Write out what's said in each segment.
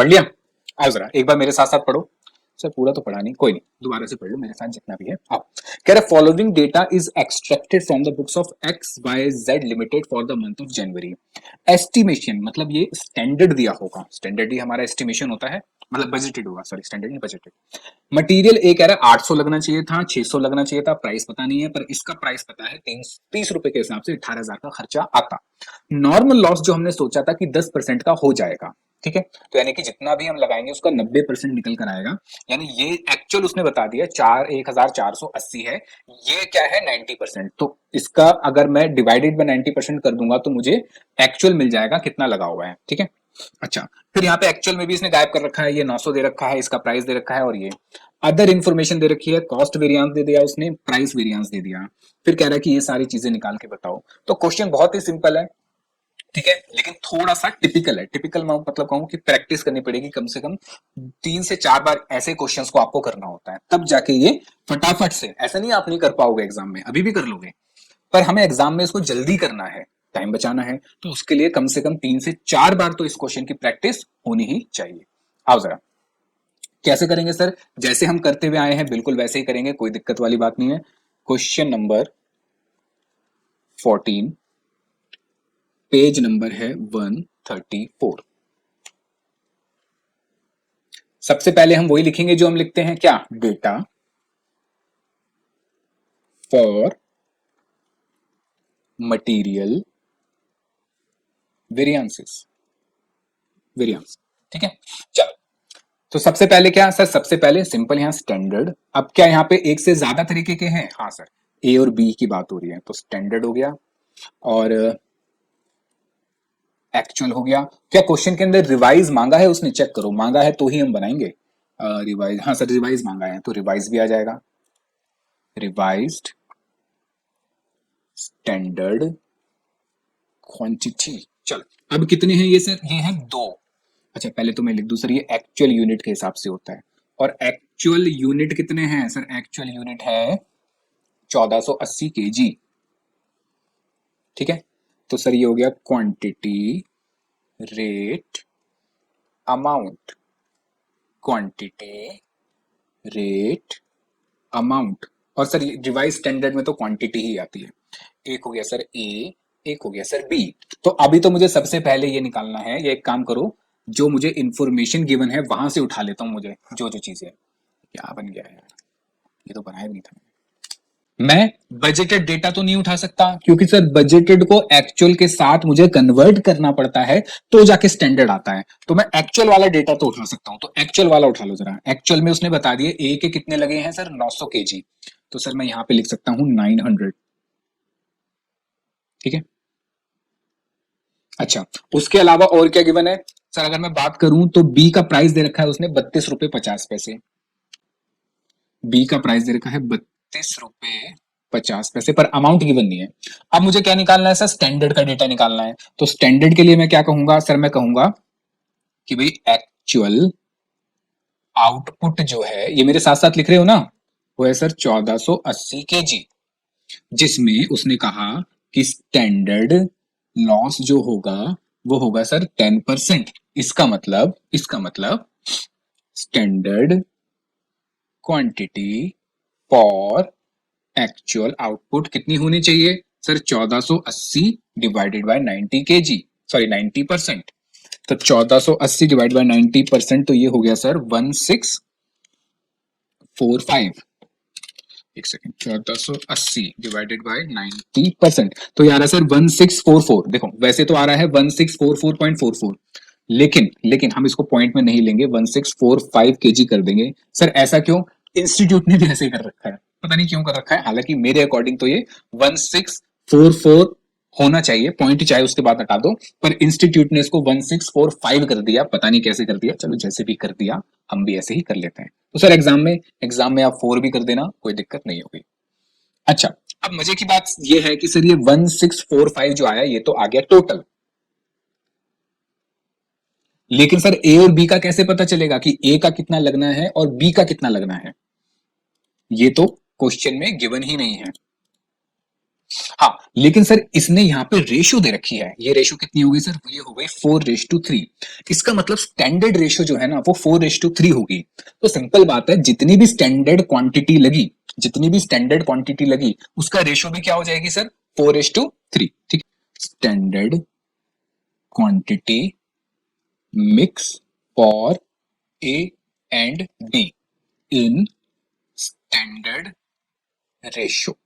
पढ़ लिया? आओ जरा एक बार मेरे साथ साथ पढ़ो। सर पूरा तो पढ़ा नहीं, कोई नहीं, दोबारा से पढ़ लो मेरे साथ जितना भी है। आओ। कह रहा following data is extracted from the books of X Y Z limited for the month of January. Estimation मतलब ये स्टैंडर्ड दिया होगा, स्टैंडर्ड ही हमारा एस्टिमेशन होता है, मतलब बजटेड होगा, सॉरी स्टैंडर्ड नहीं बजटेड। मटेरियल ए कह रहा है 800 लगना चाहिए था, 600 लगना चाहिए था, प्राइस पता नहीं है, पर इसका प्राइस पता है 30 रुपए के हिसाब से 18,000 का खर्चा आता। नॉर्मल लॉस जो हमने सोचा था कि 10% का हो जाएगा, ठीक है, तो यानी कि जितना भी हम लगाएंगे उसका 90% निकल कर आएगा। यानी ये एक्चुअल उसने बता दिया 1480 है, ये क्या है 90%। तो इसका अगर मैं डिवाइडेड बाय 90% कर दूंगा तो मुझे एक्चुअल मिल जाएगा कितना लगा हुआ है, ठीक है। अच्छा, फिर यहाँ पे एक्चुअल में भी इसने गायब कर रखा है, ये 900 दे रखा है, इसका प्राइस दे रखा है, और ये अदर इन्फॉर्मेशन दे रखी है, कॉस्ट वेरिएंस दे दिया उसने, प्राइस वेरिएंस दे दिया। फिर कह रहा है कि ये सारी चीजें निकाल के बताओ। तो क्वेश्चन बहुत ही सिंपल है, ठीक है, लेकिन थोड़ा सा टिपिकल है। टिपिकल मैं मतलब कहूँ कि प्रैक्टिस करनी पड़ेगी, कम से कम 3 से 4 बार ऐसे क्वेश्चंस को आपको करना होता है, तब जाके ये फटाफट से, ऐसा नहीं आप नहीं कर पाओगे एग्जाम में, अभी भी कर लोगे, पर हमें एग्जाम में इसको जल्दी करना है, टाइम बचाना है, तो उसके लिए कम से कम 3 से 4 बार तो इस क्वेश्चन की प्रैक्टिस होनी ही चाहिए। आओ जरा कैसे करेंगे सर? जैसे हम करते हुए आए हैं बिल्कुल वैसे ही करेंगे, कोई दिक्कत वाली बात नहीं है। क्वेश्चन नंबर 14, पेज नंबर है 134। सबसे पहले हम वही लिखेंगे जो हम लिखते हैं, क्या? Data for material variances, variance, ठीक है। चलो, तो सबसे पहले क्या सर? सबसे पहले सिंपल यहाँ स्टैंडर्ड। अब क्या यहाँ पे एक से ज्यादा तरीके के हैं? हाँ सर, ए और बी की बात हो रही है, तो स्टैंडर्ड हो गया और एक्चुअल हो गया। क्या क्वेश्चन के अंदर रिवाइज मांगा है उसने? चेक करो, मांगा है तो ही हम बनाएंगे। रिवाइज, हाँ सर रिवाइज मांगा है, तो रिवाइज भी आ जाएगा, रिवाइज्ड स्टैंडर्ड क्वांटिटी। चल, अब कितने हैं ये सर? ये हैं 2। अच्छा पहले तो मैं लिख दूं सर, ये एक्चुअल यूनिट के हिसाब से होता है, और एक्चुअल यूनिट कितने हैं सर? एक्चुअल यूनिट है 1480 केजी, ठीक है। तो सर ये हो गया quantity, rate, amount, quantity, rate, amount, और सर रिवाइज स्टैंडर्ड में तो क्वांटिटी ही आती है। एक हो गया सर ए, एक हो गया सर बी। तो अभी तो मुझे सबसे पहले ये निकालना है, ये एक काम करो, जो मुझे इंफॉर्मेशन गिवन है वहां से उठा लेता हूं, मुझे जो जो चीजें। क्या बन गया यार, ये तो बनाया भी नहीं था। मैं बजटेड डेटा तो नहीं उठा सकता, क्योंकि सर बजटेड को एक्चुअल के साथ मुझे कन्वर्ट करना पड़ता है, तो जाके स्टैंडर्ड आता है। तो मैं एक्चुअल वाला डेटा तो उठा सकता हूं, तो एक्चुअल वाला उठा लो जरा। एक्चुअल में उसने बता दिए ए के कितने लगे हैं सर? 900 केजी। तो सर मैं यहां पे लिख सकता हूं 900, ठीक है। अच्छा, उसके अलावा और क्या गिवन है सर? अगर मैं बात करूं तो बी का प्राइस दे रखा है उसने 32 रुपए 50 पैसे। बी का प्राइस दे रखा है 32 रुपए 50 पैसे, पर अमाउंट गिवन नहीं है। अब मुझे क्या निकालना है सर? स्टैंडर्ड का डेटा निकालना है। तो स्टैंडर्ड के लिए मैं क्या कहूंगा सर? मैं कहूंगा कि भाई एक्चुअल आउटपुट जो है, ये मेरे साथ साथ लिख रहे हो ना, वो है सर 1480 केजी, जिसमें उसने कहा कि स्टैंडर्ड लॉस जो होगा वो होगा सर 10%। इसका मतलब standard quantity for actual output कितनी होनी चाहिए sir? 1480 divided by 90 KG, sorry 90%। तो 1480 डिवाइड बाय 90%, तो ये हो गया सर 1645। एक सेकेंड, 1480 डिवाइडेड बाय 90%, तो ये आ रहा है सर 1644। देखो वैसे तो आ रहा है 1644.44, लेकिन हम इसको पॉइंट में नहीं लेंगे, 1645 केजी कर देंगे। सर ऐसा क्यों? इंस्टीट्यूट ने भी ऐसे कर रखा है, पता नहीं क्यों कर रखा है, हालांकि मेरे अकॉर्डिंग तो ये 1644 होना चाहिए, पॉइंट चाहे उसके बाद हटा दो, पर इंस्टीट्यूट ने इसको 1645 कर दिया, पता नहीं कैसे कर दिया, चलो जैसे भी कर दिया हम भी ऐसे ही कर लेते हैं। तो सर एग्जाम में आप 4 भी कर देना, कोई दिक्कत नहीं होगी। अच्छा, अब मजे की बात ये है कि सर ये 1645 जो आया ये तो आ गया टोटल, लेकिन सर ए और बी का कैसे पता चलेगा कि ए का कितना लगना है और बी का कितना लगना है? ये तो क्वेश्चन में गिवन ही नहीं है। हाँ, लेकिन सर इसने यहाँ पे रेशियो दे रखी है, ये रेशियो कितनी हो गई सर, ये हो गई 4:3। इसका मतलब स्टैंडर्ड रेशियो जो है ना वो 4:3 होगी। तो सिंपल बात है, जितनी भी स्टैंडर्ड क्वांटिटी लगी, जितनी भी स्टैंडर्ड क्वांटिटी लगी उसका रेशियो भी क्या हो जाएगी सर, 4:3। ठीक, standard quantity mix for A and be in standard ratio.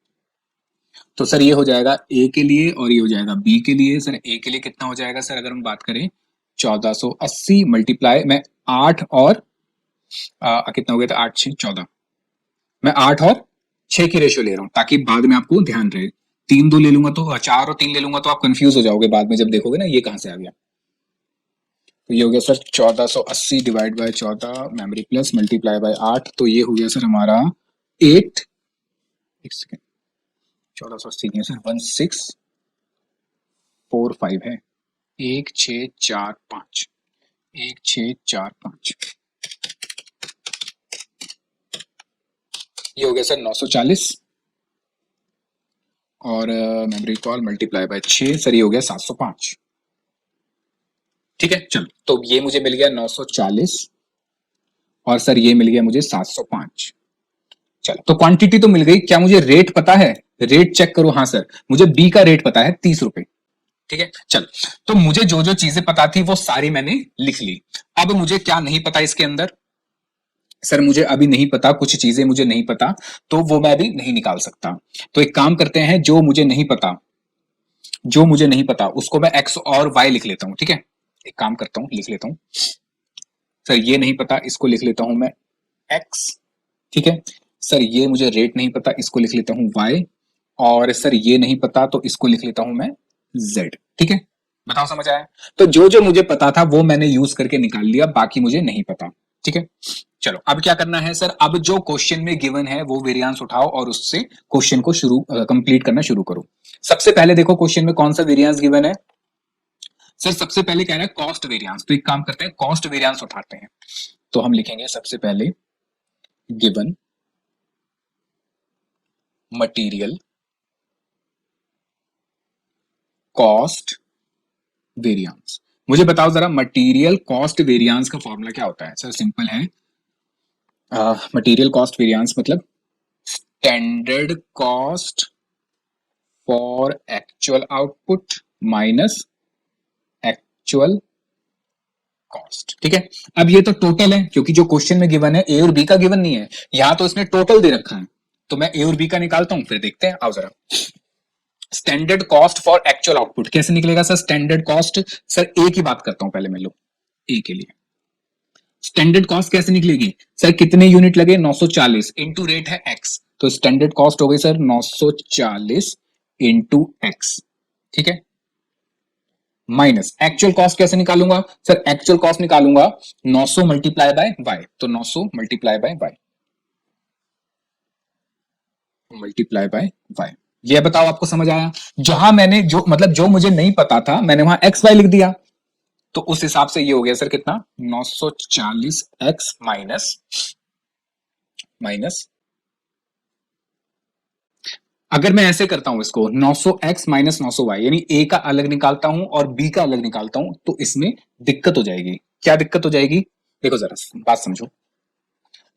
तो सर ये हो जाएगा ए के लिए और ये हो जाएगा बी के लिए। सर ए के लिए कितना हो जाएगा सर, अगर हम बात करें 1480 मल्टीप्लाई मैं 8 और कितना हो गया था, 8 6 14, मैं 8 और 6 की रेशियो ले रहा हूं ताकि बाद में आपको ध्यान रहे। 3 2 ले लूंगा तो 4 और 3 ले लूंगा तो आप कंफ्यूज हो जाओगे बाद में जब देखोगे ना ये कहां से आ गया। तो ये हो गया sir 1480 divide by 14 memory plus multiply by 8, तो ये हो गया सर हमारा 8, एक सेकेंड, 1480 नहीं है सर, 1645 है, 1645, 1645, ये हो गया सर 940 और memory call multiply by 6, sir ये हो गया 705। ठीक है, चलो तो ये मुझे मिल गया 940 और सर ये मिल गया मुझे 705। चलो तो क्वांटिटी तो मिल गई, क्या मुझे रेट पता है, रेट चेक करो। हाँ सर मुझे बी का रेट पता है 30 रुपए। ठीक है, चल तो मुझे जो जो चीजें पता थी वो सारी मैंने लिख ली। अब मुझे क्या नहीं पता इसके अंदर, सर मुझे अभी नहीं पता, कुछ चीजें मुझे नहीं पता, तो वो मैं अभी नहीं निकाल सकता। तो एक काम करते हैं, जो मुझे नहीं पता, जो मुझे नहीं पता उसको मैं एक्स और वाई लिख लेता हूं। ठीक है, एक काम करता हूं, लिख लेता हूं, सर ये नहीं पता, इसको लिख लेता हूं मैं एक्स। ठीक है, सर ये मुझे रेट नहीं पता, इसको लिख लेता हूं वाई, और सर ये नहीं पता तो इसको लिख लेता हूं मैं जेड। ठीक है, बताओ समझ आया। तो जो जो मुझे पता था वो मैंने यूज करके निकाल लिया, बाकी मुझे नहीं पता। ठीक है, चलो अब क्या करना है सर, अब जो क्वेश्चन में गिवन है वो वेरिएंस उठाओ और उससे क्वेश्चन को शुरू कंप्लीट करना शुरू करो। सबसे पहले देखो क्वेश्चन में कौन सा वेरिएंस गिवन है, सर सबसे पहले कह रहा है कॉस्ट वेरिएंस। तो एक काम करते हैं, कॉस्ट वेरिएंस उठाते हैं। तो हम लिखेंगे सबसे पहले गिवन मटेरियल कॉस्ट वेरिएंस। मुझे बताओ जरा, मटेरियल कॉस्ट वेरिएंस का फॉर्मूला क्या होता है। सर सिंपल है, मटेरियल कॉस्ट वेरिएंस मतलब standard cost for actual output minus actual cost. ठीक है, अब ये तो टोटल है क्योंकि जो क्वेश्चन में गिवन है ए और बी का गिवन नहीं है, यहां तो इसने टोटल दे रखा है, तो मैं ए और बी का निकालता हूं, फिर देखते हैं। आओ जरा, standard cost for actual output कैसे निकलेगा सर, स्टैंडर्ड कॉस्ट, सर ए की बात करता हूं पहले मैं, लो ए के लिए स्टैंडर्ड कॉस्ट कैसे निकलेगी सर, कितने यूनिट लगे 940 इंटू रेट है एक्स, तो स्टैंडर्ड कॉस्ट हो गई सर 940 इंटू एक्स। ठीक है, माइनस एक्चुअल कॉस्ट कैसे निकालूंगा सर, एक्चुअल कॉस्ट निकालूंगा 900 मल्टीप्लाई बाय वाई, तो 900 multiply by Y, multiply by Y. ये बताओ आपको समझ आया, जहां मैंने जो मतलब जो मुझे नहीं पता था मैंने वहां एक्स वाई लिख दिया, तो उस हिसाब से ये हो गया सर कितना 940 एक्स माइनस माइनस, अगर मैं ऐसे करता हूं इसको 900 एक्स माइनस 900 वाई, यानी ए का अलग निकालता हूं और बी का अलग निकालता हूं, तो इसमें दिक्कत हो जाएगी। क्या दिक्कत हो जाएगी, देखो जरा बात समझो,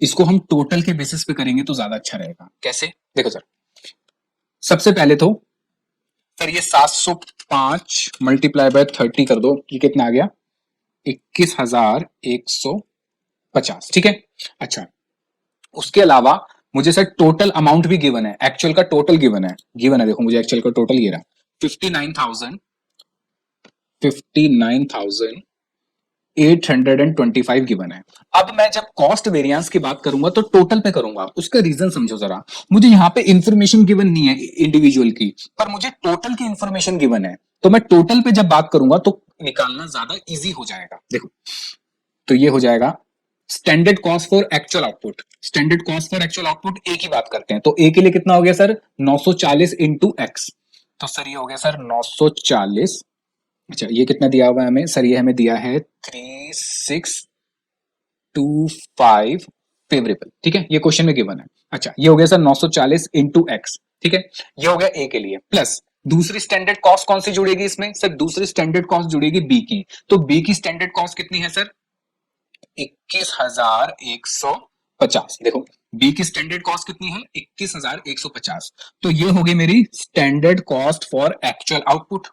इसको हम टोटल के बेसिस पे करेंगे तो ज्यादा अच्छा रहेगा। कैसे, देखो सर, सबसे पहले तो सर ये 705 मल्टीप्लाई बाय 30 कर दो, ये कितना आ गया 21,150। ठीक है, अच्छा उसके अलावा मुझे सर टोटल अमाउंट भी गिवन है, एक्चुअल का टोटल गिवन है, देखो मुझे एक्चुअल का टोटल ये रहा 59,825 गिवन है। अब मैं जब कॉस्ट वेरिएंस की बात करूंगा तो टोटल पे करूंगा, उसका रीजन समझो जरा, मुझे यहाँ पे इंफॉर्मेशन गिवन नहीं है इंडिविजुअल की, पर मुझे टोटल की इंफॉर्मेशन गिवन है, तो मैं टोटल पे जब बात करूंगा तो निकालना ज्यादा इजी हो जाएगा। देखो तो ये हो जाएगा standard cost for actual output, standard cost for actual output A की बात करते हैं, तो ए के लिए कितना हो गया सर 940 इंटू एक्स, तो सर ये हो गया सर 940, अच्छा ये कितना दिया हुआ है हमें सर, ये हमें दिया है 3625 फेवरेबल। ठीक है, ये क्वेश्चन में गिवन है। अच्छा ये हो गया सर 940 इंटू एक्स, ठीक है, ये हो गया ए के लिए। प्लस दूसरी स्टैंडर्ड कॉस्ट कौन सी जुड़ेगी इसमें सर? दूसरी स्टैंडर्ड कॉस्ट जुड़ेगी बी की। तो बी की स्टैंडर्ड कॉस्ट कितनी है सर? 21,150। देखो बी की स्टैंडर्ड कॉस्ट कितनी है? 21,150। तो ये हो गई मेरी standard cost for actual output.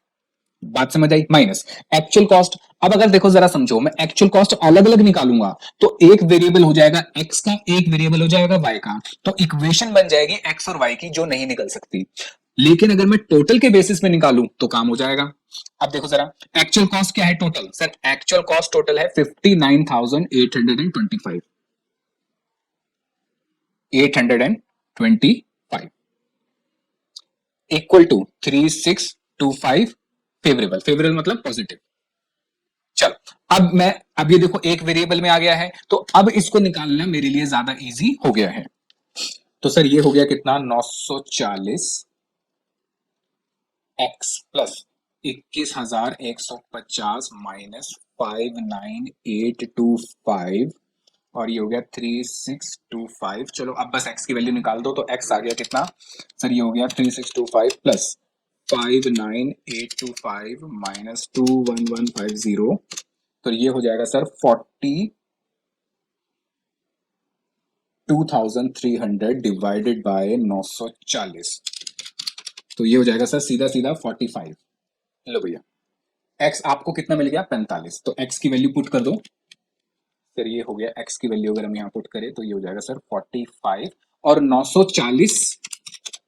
बात समझ आई? Minus actual cost. अब अगर देखो जरा समझो, मैं एक्चुअल कॉस्ट अलग अलग निकालूंगा तो एक वेरिएबल हो जाएगा एक्स का, एक वेरिएबल हो जाएगा वाई का, तो इक्वेशन बन जाएगी एक्स और वाई की जो नहीं निकल सकती। लेकिन अगर मैं टोटल के बेसिस में निकालूं तो काम हो जाएगा। अब देखो जरा एक्चुअल कॉस्ट क्या है total sir? Actual cost total है 59,825, 825 इक्वल टू 3625 फेवरेबल। फेवरेबल मतलब पॉजिटिव। चलो अब ये देखो एक वेरिएबल में आ गया है, तो अब इसको निकालना मेरे लिए ज्यादा इजी हो गया है। तो सर ये हो गया कितना? 940 एक्स प्लस 21,150 माइनस 59,825 और ये हो गया 3625। चलो अब बस एक्स की वैल्यू निकाल दो, तो एक्स आ गया कितना सर? ये हो गया 3625 प्लस 59,825 माइनस 21150। तो ये हो जाएगा सर 42,300 डिवाइडेड बाय 940। तो ये हो जाएगा सर सीधा सीधा 45। लो भैया एक्स आपको कितना मिल गया? 45। तो एक्स की वैल्यू पुट कर दो। सर ये हो गया एक्स की वैल्यू अगर हम यहाँ पुट करें तो ये हो जाएगा सर 45 और 940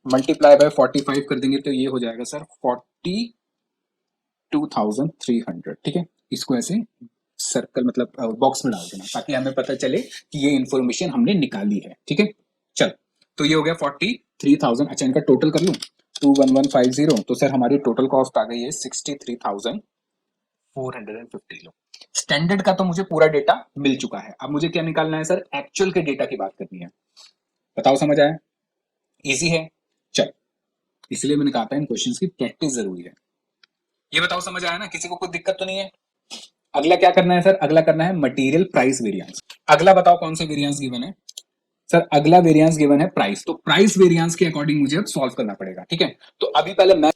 मल्टीप्लाई बाय 45 कर देंगे तो ये हो जाएगा सर 42,300। ठीक है, इसको ऐसे सर्कल मतलब बॉक्स में डाल देना ताकि हमें पता चले कि ये इंफॉर्मेशन हमने निकाली है। ठीक है, चल तो ये हो गया 43,000। अच्छा इनका टोटल कर लूं 21150। तो सर हमारी टोटल कॉस्ट आ गई है 63,450। लो स्टैंडर्ड का तो मुझे पूरा डेटा मिल चुका है, अब मुझे क्या निकालना है सर? एक्चुअल के डेटा की बात करनी है। बताओ समझ आया? इजी है। चल इसलिए मैंने कहा था इन क्वेश्चंस की प्रैक्टिस जरूरी है। ये बताओ समझ आया ना? किसी को कोई दिक्कत तो नहीं है? अगला क्या करना है सर? अगला करना है मटेरियल प्राइस वेरिएंस। अगला बताओ कौन सा वेरिएंस गिवन है सर? अगला वेरिएंस गिवन है प्राइस। तो प्राइस वेरिएंस के अकॉर्डिंग मुझे अब सॉल्व करना पड़ेगा। ठीक है, तो अभी पहले मैं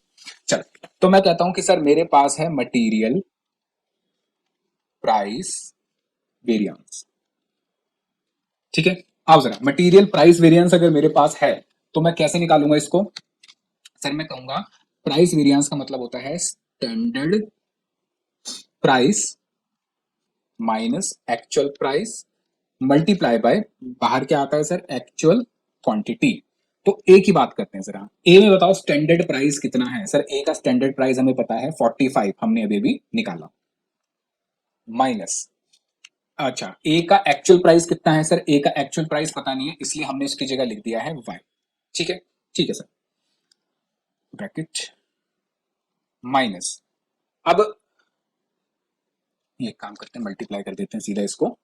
चल तो मैं कहता हूं कि सर मेरे पास है मटेरियल प्राइस वेरिएंस। ठीक है, आओ जरा मटेरियल प्राइस वेरिएंस अगर मेरे पास है तो मैं कैसे निकालूंगा इसको? सर मैं कहूंगा प्राइस वेरिएंस का मतलब होता है standard price minus actual price multiply by बाहर क्या आता है सर? Actual quantity. तो ए की बात करते हैं जरा। ए में बताओ स्टैंडर्ड प्राइस कितना है सर? ए का स्टैंडर्ड प्राइस हमें पता है 45, हमने अभी भी निकाला। माइनस अच्छा ए का एक्चुअल प्राइस कितना है सर? ए का एक्चुअल प्राइस पता नहीं है इसलिए हमने उसकी जगह लिख दिया है वाई। ठीक है, ठीक है सर, ब्रैकेट माइनस। अब ये काम करते हैं, मल्टीप्लाई कर देते हैं सीधा इसको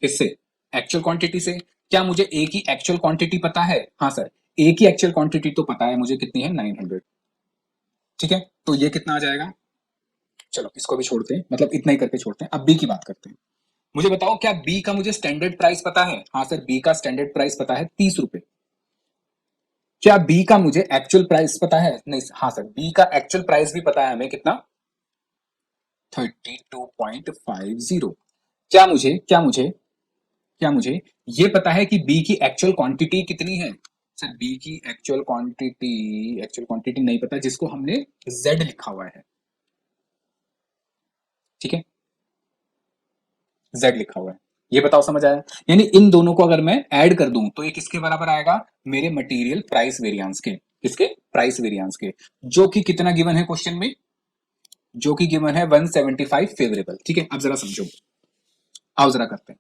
इससे एक्चुअल क्वांटिटी से। क्या मुझे ए की एक्चुअल क्वांटिटी पता है? हाँ सर, ए की एक्चुअल क्वांटिटी तो पता है मुझे, कितनी है? 900। ठीक है, तो ये कितना आ जाएगा? चलो इसको भी छोड़ते हैं, मतलब इतना ही करके छोड़ते हैं। अब बी की बात करते हैं। मुझे बताओ क्या बी का मुझे स्टैंडर्ड प्राइस पता है? हाँ सर, बी का स्टैंडर्ड प्राइस पता है 30 रुपए। क्या बी का मुझे एक्चुअल प्राइस पता है? नहीं। हाँ सर, बी का एक्चुअल प्राइस भी पता है हमें, कितना? 32.50। क्या मुझे ये पता है कि बी की एक्चुअल क्वांटिटी कितनी है? सर बी की एक्चुअल क्वांटिटी नहीं पता, जिसको हमने जेड लिखा हुआ है। ठीक है, जेड लिखा हुआ है। ये बताओ समझ आया? यानी इन दोनों को अगर मैं ऐड कर दूं तो ये किसके बराबर आएगा? मेरे मटेरियल प्राइस वेरिएंस के। किसके? प्राइस वेरिएंस के, जो कि कितना गिवन है क्वेश्चन में? जो कि गिवन है 175 फेवरेबल। ठीक है, अब जरा समझो, आओ जरा करते हैं।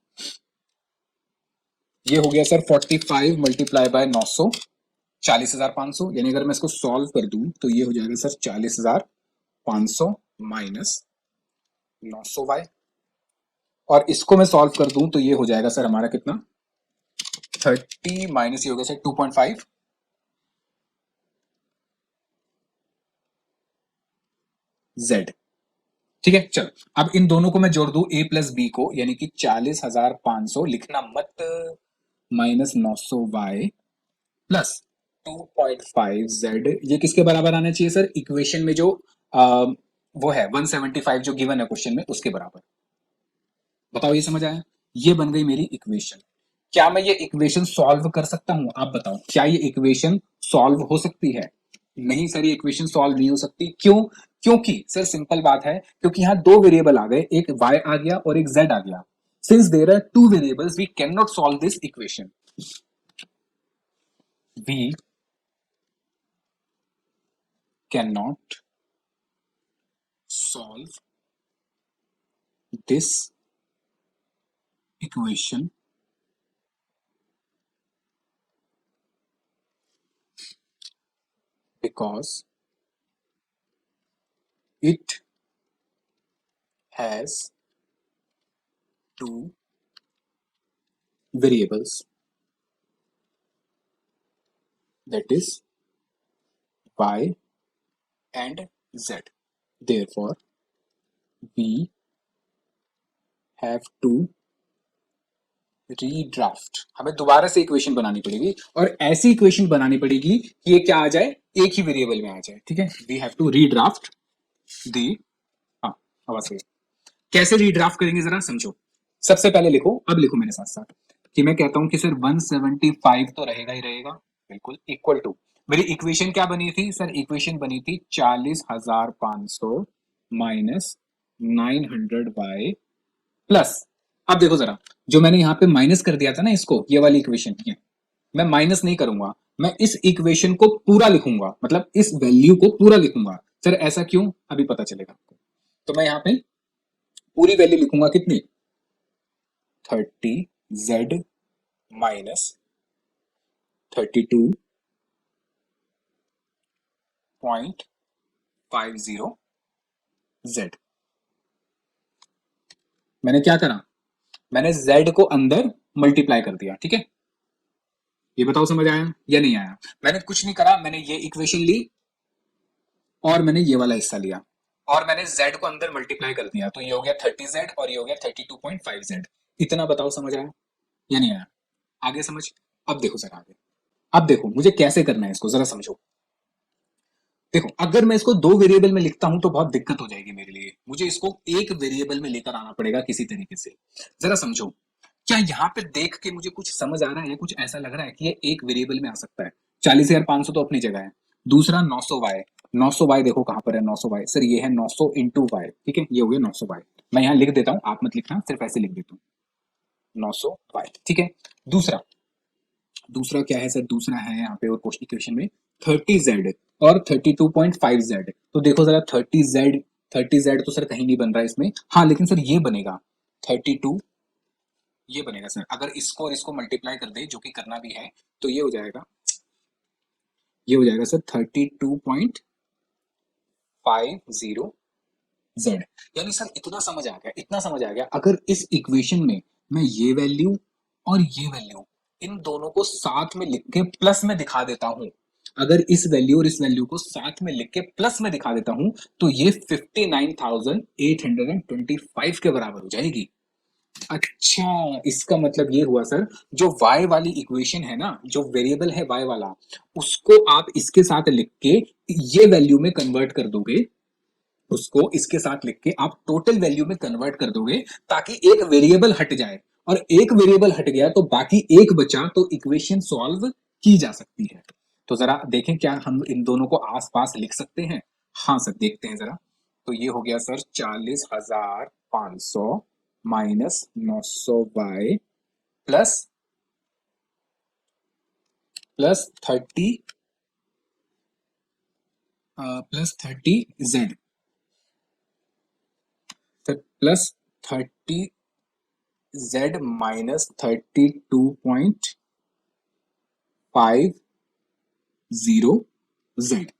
ये हो गया सर 45 मल्टीप्लाई बाय 900, 40,500। यानी अगर मैं इसको सॉल्व कर दूं तो ये हो जाएगा सर 40,500 माइनस 900 वाई। और इसको मैं सॉल्व कर दूं तो ये हो जाएगा सर हमारा कितना? 30 माइनस ये हो गया सर 2.5 जेड। ठीक है, चलो अब इन दोनों को मैं जोड़ दूं ए प्लस बी को, यानी कि 40,500 लिखना मत, माइनस 900 वाई प्लस 32.5z ये किसके बराबर आना चाहिए सर? इक्वेशन में जो वो है 175 जो गिवन है क्वेश्चन में उसके बराबर। बताओ ये समझ आया? ये बन गई मेरी इक्वेशन। क्या मैं ये इक्वेशन सॉल्व कर सकता हूं? आप बताओ, क्या ये इक्वेशन सॉल्व हो सकती है? नहीं सर, ये इक्वेशन सॉल्व नहीं हो सकती। क्यों? क्योंकि सर सिंपल बात है, क्योंकि यहाँ दो वेरिएबल आ गए, एक y आ गया और एक z आ गया। Since there are two variables we can not solve this equation. We can not solve this equation because it has two variables, that is y and z. Therefore, we have to redraft. हमें दोबारा से equation बनानी पड़ेगी और ऐसी equation बनानी पड़ेगी कि ये क्या आ जाए, एक ही वेरिएबल में आ जाए। ठीक है, वी हैव टू रीड्राफ्ट दी। हाँ, आवाज सही। कैसे रीड्राफ्ट करेंगे जरा समझो। सबसे पहले लिखो, अब लिखो मेरे साथ साथ कि मैं कहता हूं कि सर 175 तो रहेगा ही रहेगा, बिल्कुल इक्वल टू मेरी इक्वेशन क्या बनी थी सर? इक्वेशन बनी थी 40,500 माइनस 900 y प्लस। अब देखो जरा, जो मैंने यहाँ पे माइनस कर दिया था ना इसको, ये वाली इक्वेशन, ये मैं माइनस नहीं करूंगा, मैं इस इक्वेशन को पूरा लिखूंगा, मतलब इस वैल्यू को पूरा लिखूंगा। सर ऐसा क्यों? अभी पता चलेगा आपको। तो मैं यहाँ पे पूरी वैल्यू लिखूंगा, कितनी? 30z minus 32.50z। मैंने क्या करा? मैंने z को अंदर मल्टीप्लाई कर दिया। ठीक है, ये बताओ समझ आया या नहीं आया? मैंने कुछ नहीं करा, मैंने ये इक्वेशन ली और मैंने ये वाला हिस्सा लिया और मैंने z को अंदर मल्टीप्लाई कर दिया, तो ये हो गया 30z और ये हो गया 32.5z। इतना बताओ समझ आया या नहीं आया? आगे समझ। अब देखो सर आगे, अब देखो मुझे कैसे करना है इसको, जरा समझो। देखो, अगर मैं इसको दो वेरिएबल में लिखता हूं तो बहुत दिक्कत हो जाएगी मेरे लिए, मुझे इसको एक वेरिएबल में लेकर आना पड़ेगा किसी तरीके से। जरा समझो, क्या यहाँ पे देख के मुझे कुछ समझ आ रहा है या कुछ ऐसा लग रहा है कि ये एक वेरिएबल में आ सकता है? 40,500 तो अपनी जगह है। दूसरा 900 y, 900 y देखो कहां पर है 900 y, सर ये है 900 इंटू वाई। ठीक है, ये हो गया 900 y। मैं यहाँ लिख देता हूँ, आप मत लिखना, सिर्फ ऐसे लिख देता हूँ 900 y। ठीक है, दूसरा, दूसरा क्या है सर? दूसरा है यहाँ पे और क्वेश्चन इक्वेशन में 30z और 32.5z। तो देखो जरा 30z, 30z तो सर कहीं नहीं बन रहा है इसमें। हाँ लेकिन सर ये बनेगा 32, ये बनेगा सर, अगर इसको और इसको मल्टीप्लाई कर दे, जो कि करना भी है, तो ये हो जाएगा, ये हो जाएगा सर 32.50z। यानी सर इतना समझ आ गया, इतना समझ आ गया, अगर इस इक्वेशन में मैं ये वैल्यू और ये वैल्यू इन दोनों को साथ में लिख के प्लस में दिखा देता हूं, अगर इस वैल्यू और इस वैल्यू को साथ में लिख के प्लस में दिखा देता हूं, तो ये 59,825 के बराबर हो जाएगी। अच्छा, इसका मतलब ये हुआ सर, जो y वाली इक्वेशन है ना, जो वेरिएबल है y वाला, उसको आप इसके साथ लिख के ये वैल्यू में कन्वर्ट कर दोगे, उसको इसके साथ लिख के आप टोटल वैल्यू में कन्वर्ट कर दोगे, ताकि एक वेरिएबल हट जाए, और एक वेरिएबल हट गया तो बाकी एक बचा, तो इक्वेशन सॉल्व की जा सकती है। तो जरा देखें क्या हम इन दोनों को आसपास लिख सकते हैं? हाँ सर, देखते हैं जरा। तो ये हो गया sir 40,500 minus 900 y plus plus 30z, plus 30z minus 32.50z।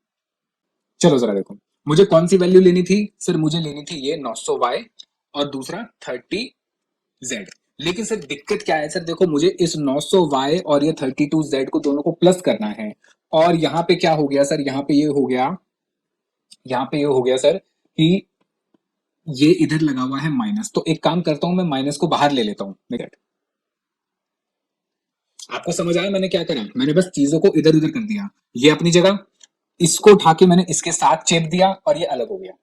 चलो जरा देखो, मुझे कौन सी वैल्यू लेनी थी सर? मुझे लेनी थी ये 900y और दूसरा 30z। लेकिन सर दिक्कत क्या है सर? देखो, मुझे इस 900y और ये 32z को दोनों को प्लस करना है, और यहाँ पे क्या हो गया सर? यहाँ पे ये हो गया, यहाँ पे ये हो गया सर कि ये इधर लगा हुआ है माइनस। तो एक काम करता हूं, मैं माइनस को बाहर ले लेता हूं। आपको समझ आया मैंने क्या करा? मैंने बस चीजों को इधर उधर कर दिया, ये अपनी जगह, इसको उठा के मैंने इसके साथ चेप दिया और ये अलग हो गया।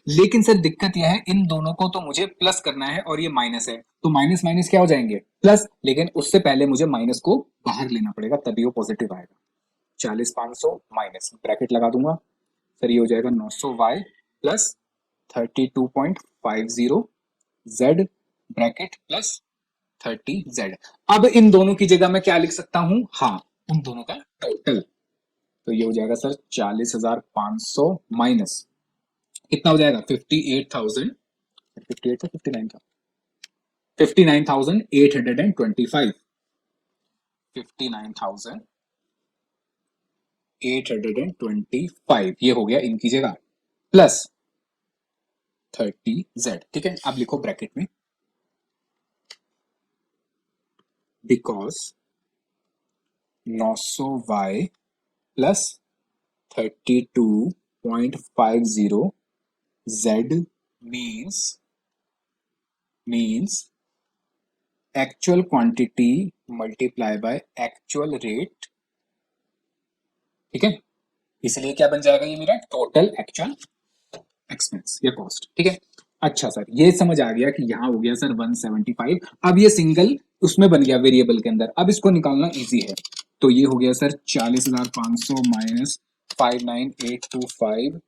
लेकिन सर दिक्कत यह है, इन दोनों को तो मुझे प्लस करना है और ये माइनस है, तो माइनस माइनस क्या हो जाएंगे? प्लस। लेकिन उससे पहले मुझे माइनस को बाहर लेना पड़ेगा, तभी वो पॉजिटिव आएगा। 40 500 माइनस ब्रैकेट लगा दूंगा, सर ये हो जाएगा 900 Y plus 32.50 Z bracket plus 30 Z. अब इन दोनों की जगह मैं क्या लिख सकता हूं? हाँ, उन दोनों का टोटल। तो ये हो जाएगा सर 40,500 माइनस कितना हो जाएगा? 58,000। 58 था 59 था? 59,825। 59,825 ये हो गया इनकी जगह, प्लस 30 जेड। ठीक है, अब लिखो ब्रैकेट में, because 900 Y plus 32.50 Z means actual quantity multiply by actual rate. ठीक है, इसलिए क्या बन जाएगा ये मेरा? टोटल एक्चुअल एक्सपेंस या कॉस्ट। ठीक है, अच्छा सर ये समझ आ गया कि यहाँ हो गया सर 175। अब ये सिंगल उसमें बन गया वेरिएबल के अंदर, अब इसको निकालना इजी है। तो ये हो गया सर 40,500 माइनस 59,825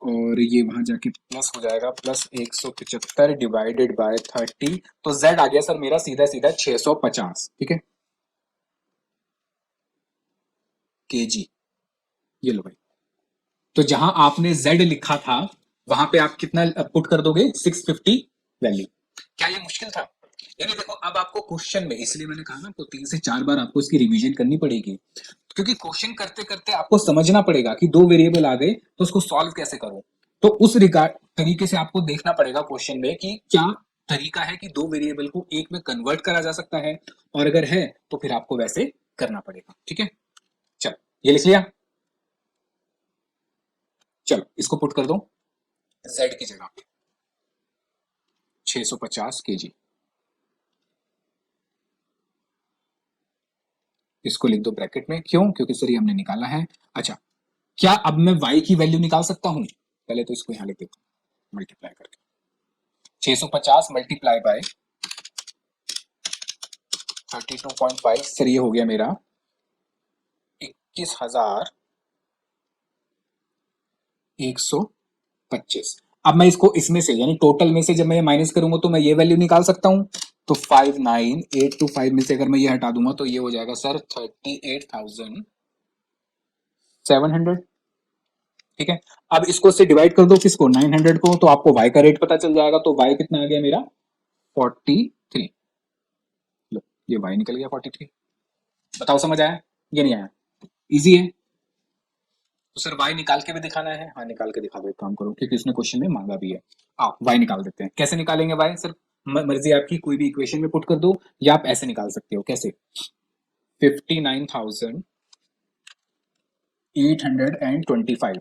और ये वहां जाके प्लस हो जाएगा, प्लस 175 डिवाइडेड बाय 30। तो जेड आ गया सर मेरा सीधा सीधा 650। ठीक है, केजी। ये लो भाई, तो जहां आपने z लिखा था वहां पे आप कितना पुट कर दोगे? 650 वैल्यू। क्या ये मुश्किल था? यानी देखो, अब आपको क्वेश्चन में, इसलिए मैंने कहा ना आपको 3 से 4 बार आपको इसकी रिवीजन करनी पड़ेगी, क्योंकि क्वेश्चन करते करते आपको समझना पड़ेगा कि दो वेरिएबल आ गए तो उसको सॉल्व कैसे करो। तो उस रिगार्ड तरीके से आपको देखना पड़ेगा क्वेश्चन में कि क्या तरीका है कि दो वेरिएबल को एक में कन्वर्ट करा जा सकता है, और अगर है तो फिर आपको वैसे करना पड़ेगा। ठीक है, चलो ये लिख लिया। चलो इसको पुट कर दो z की जगह पे 650 केजी, इसको लिख दो ब्रैकेट में। क्यों? क्योंकि सर ये हमने निकाला है। अच्छा, क्या अब मैं y की वैल्यू निकाल सकता हूं? पहले तो इसको यहां लिख देता हूं मल्टीप्लाई करके, 650 मल्टीप्लाई बाय 32.5, सर ये हो गया मेरा 21,125। अब मैं इसको इसमें से यानी टोटल में से जब मैं माइनस करूंगा तो मैं ये वैल्यू निकाल सकता हूं। तो 59,825 में से अगर मैं ये हटा दूंगा तो ये हो जाएगा सर 38,700। ठीक है, अब इसको से डिवाइड कर दो किसको? 900 को, तो आपको y का रेट पता चल जाएगा। तो y कितना आ गया मेरा? 43। लो, ये y निकल गया 43। बताओ समझ आया ये नहीं आया? इजी है। तो सर y निकाल के भी दिखाना है? हाँ निकाल के दिखा दो, एक काम करो, क्योंकि उसने क्वेश्चन में मांगा भी है। आओ y निकाल देते हैं। कैसे निकालेंगे y? सर मर्जी आपकी, कोई भी इक्वेशन में पुट कर दो या आप ऐसे निकाल सकते हो। कैसे? 59,825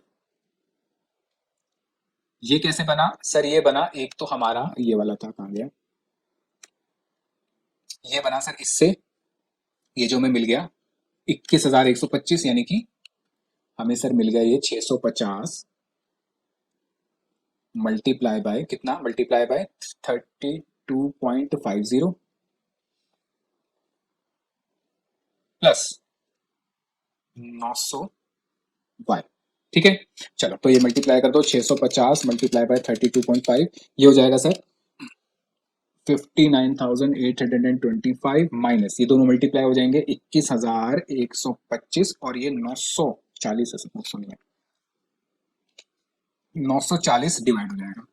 ये कैसे बना? सर ये बना, एक तो हमारा ये वाला था, कहां गया? ये बना सर इससे, ये जो हमें मिल गया 21,125, यानी कि हमें सर मिल गया ये 650 मल्टीप्लाई बाय कितना? Multiply by 32.50 plus 900 Y. ठीक है, चलो तो ये मल्टीप्लाई कर दो, 650 मल्टीप्लाई बाय 32.5, ये हो जाएगा सर 59,825 माइनस, ये दोनों मल्टीप्लाई हो जाएंगे 21,125 और ये 940 है, 900 नहीं है, 940 डिवाइड हो जाएगा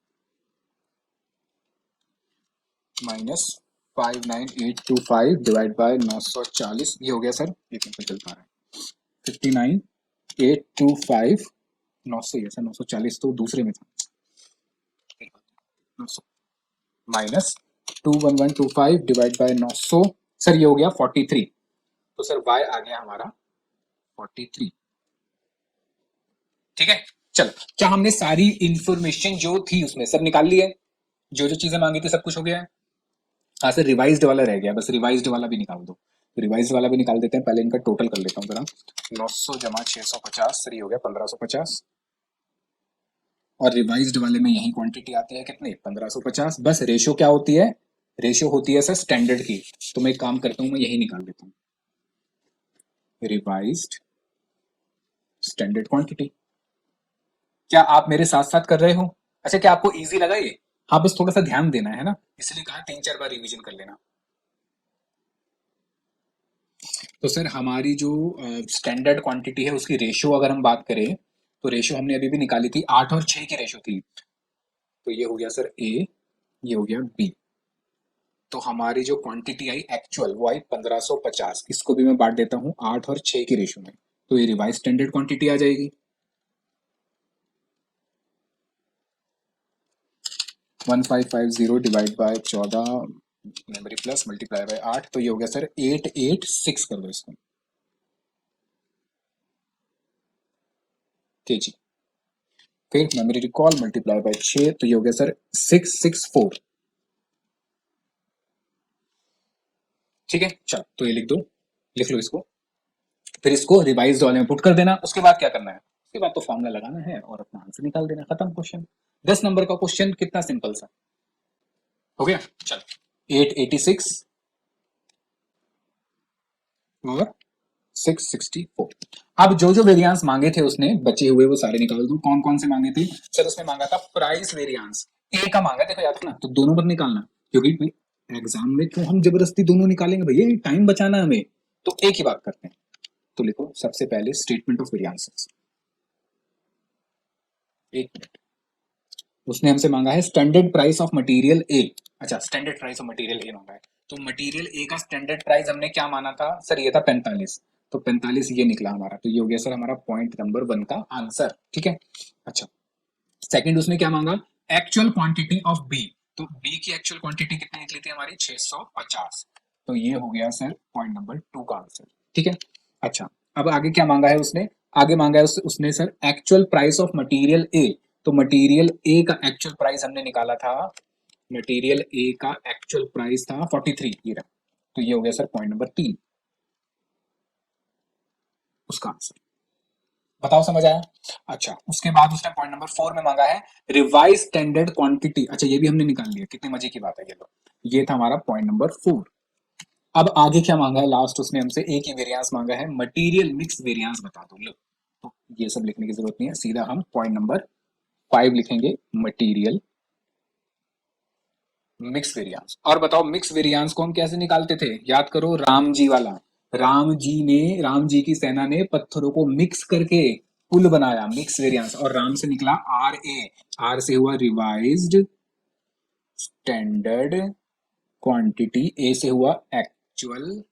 माइनस 59,825 डिवाइड बाय 940, ये हो गया सर, ये कैसे चल पा रहा है? 59,825 900 ही है सर, 940 तो दूसरे में था, 900 माइनस 21125 डिवाइड बाय 900, सर ये हो गया 43। तो सर y आ गया हमारा 43। ठीक है, चलो क्या हमने सारी इंफॉर्मेशन जो थी उसमें सब निकाल ली है? जो जो चीजें मांगी थी सब कुछ हो गया है? हाँ सर, रिवाइज्ड वाला रह गया, बस रिवाइज्ड वाला भी निकाल दो। रिवाइज वाला भी निकाल देते हैं, पहले इनका टोटल कर लेता हूँ जरा। 900 जमा 650, सही हो गया 1550। और रिवाइज्ड वाले में यही क्वांटिटी आती है कितनी, 1550। बस रेशियो क्या होती है, रेशियो होती है सर स्टैंडर्ड की। तो मैं एक काम करता हूँ, मैं यही निकाल देता हूँ, रिवाइज्ड स्टैंडर्ड क्वांटिटी। क्या आप मेरे साथ साथ कर रहे हो? अच्छा, क्या आपको इजी लगा ये? हाँ, बस थोड़ा सा ध्यान देना है ना, इसलिए कहा 3-4 बार रिवीजन कर लेना। तो सर हमारी जो स्टैंडर्ड क्वांटिटी है उसकी रेशियो अगर हम बात करें, तो रेशियो हमने अभी भी निकाली थी, 8 और 6 की रेशियो थी। तो ये हो गया सर ए, ये हो गया बी। तो हमारी जो क्वांटिटी आई एक्चुअल वो आई 1550। इसको भी मैं बांट देता हूँ 8 और 6 की रेशियो में, तो ये रिवाइज स्टैंडर्ड क्वांटिटी आ जाएगी। 1550 divide by 14 memory plus multiply by 8, तो ये हो गया सर 886 कर दो इसको केजी। फिर मेमोरी रिकॉल मल्टीप्लाई बाय 6, तो ये हो गया सर 664। ठीक है, चलो तो ये लिख दो, लिख लो इसको। फिर इसको रिवाइज वाले में पुट कर देना। उसके बाद क्या करना है, उसके बाद तो फॉर्मूला लगाना है और अपना आंसर निकाल देना, खत्म क्वेश्चन। 10 नंबर का क्वेश्चन, कितना सिंपल सा हो गया। चलो 886 और 664। अब जो जो वेरिएंस मांगे थे उसने बचे हुए वो सारे निकाल दो। कौन कौन से मांगे थे सर? उसने मांगा था प्राइस वेरिएंस, ए का मांगा, देखो याद रखना, तो दोनों मत निकालना, क्योंकि एग्जाम में तो हम जबरदस्ती दोनों निकालेंगे भैया, टाइम बचाना हमें, तो एक ही बात करते हैं। तो लिखो सबसे पहले स्टेटमेंट ऑफ वेरिएंसेस। एक मिनट, उसने हमसे मांगा है standard price of material A. अच्छा, standard price of material A मांगा है, तो मटेरियल ए का स्टैंडर्ड प्राइस हमने क्या माना था सर? ये था 45, तो 45 ये निकला हमारा, तो ये हो गया सर हमारा पॉइंट नंबर 1 का आंसर। ठीक है, अच्छा सेकंड उसने क्या मांगा, एक्चुअल क्वांटिटी ऑफ बी। तो बी की एक्चुअल क्वांटिटी कितनी निकली थी हमारी, 650। तो ये हो गया सर पॉइंट नंबर 2 का आंसर। ठीक है, अच्छा अब आगे क्या मांगा है उसने, आगे मांगा है उसने sir actual price of material ए। तो मटेरियल ए का एक्चुअल प्राइस हमने निकाला था, मटेरियल ए का एक्चुअल प्राइस था 43, ये रहा। तो ये हो गया सर पॉइंट नंबर 3, उसका आंसर। बताओ समझ आया? अच्छा, उसके बाद उसने पॉइंट नंबर 4 में मांगा है रिवाइज स्टैंडर्ड क्वांटिटी। अच्छा, ये भी हमने निकाल लिया, कितनी मजे की बात है ये। लो, ये था हमारा पॉइंट नंबर 4। अब आगे क्या मांगा है, लास्ट उसने हमसे एक ही वेरिएंस मांगा है, मटेरियल मिक्स वेरिएंस बता दो। लो, तो ये सब लिखने की जरूरत नहीं है, सीधा हम पॉइंट नंबर 5 लिखेंगे, मटेरियल मिक्स वेरिएंस। और बताओ मिक्स वेरिएंस को हम कैसे निकालते थे, याद करो, राम जी वाला। राम जी की सेना ने पत्थरों को मिक्स करके पुल बनाया, मिक्स वेरिएंस, और राम से निकला आर ए, आर से हुआ रिवाइज्ड स्टैंडर्ड क्वांटिटी, ए से हुआ एक्चुअल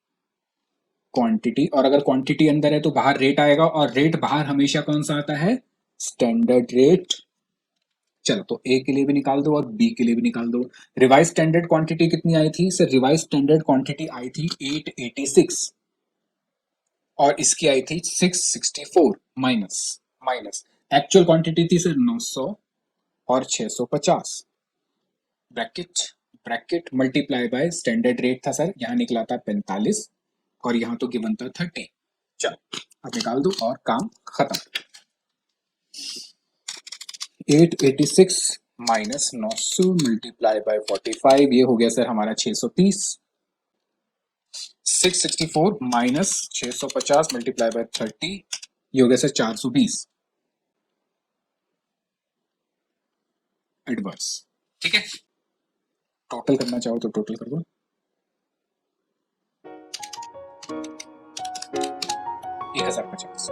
क्वांटिटी, और अगर क्वांटिटी अंदर है तो बाहर रेट आएगा, और रेट बाहर हमेशा कौन सा आता है, स्टैंडर्ड रेट। चलो तो ए के लिए भी निकाल दो और बी के लिए भी निकाल दो। रिवाइज स्टैंडर्ड क्वांटिटी कितनी आई थी सर? रिवाइज स्टैंडर्ड क्वांटिटी आई थी 886, और इसकी आई थी 664, माइनस माइनस एक्चुअल क्वांटिटी थी सर 900 और 650, bracket bracket multiply by standard rate था सर, यहाँ निकला था 45, और यहाँ तो गिवन था 30। चलो अब निकाल दो और काम खत्म। 886 माइनस 900 मल्टीप्लाई बाय 45, ये हो गया सर हमारा 630। 664 माइनस 650 मल्टीप्लाई बाय 30, ये हो गया सर 420 एडवर्स। ठीक है, टोटल करना चाहो तो टोटल कर दो, 1050।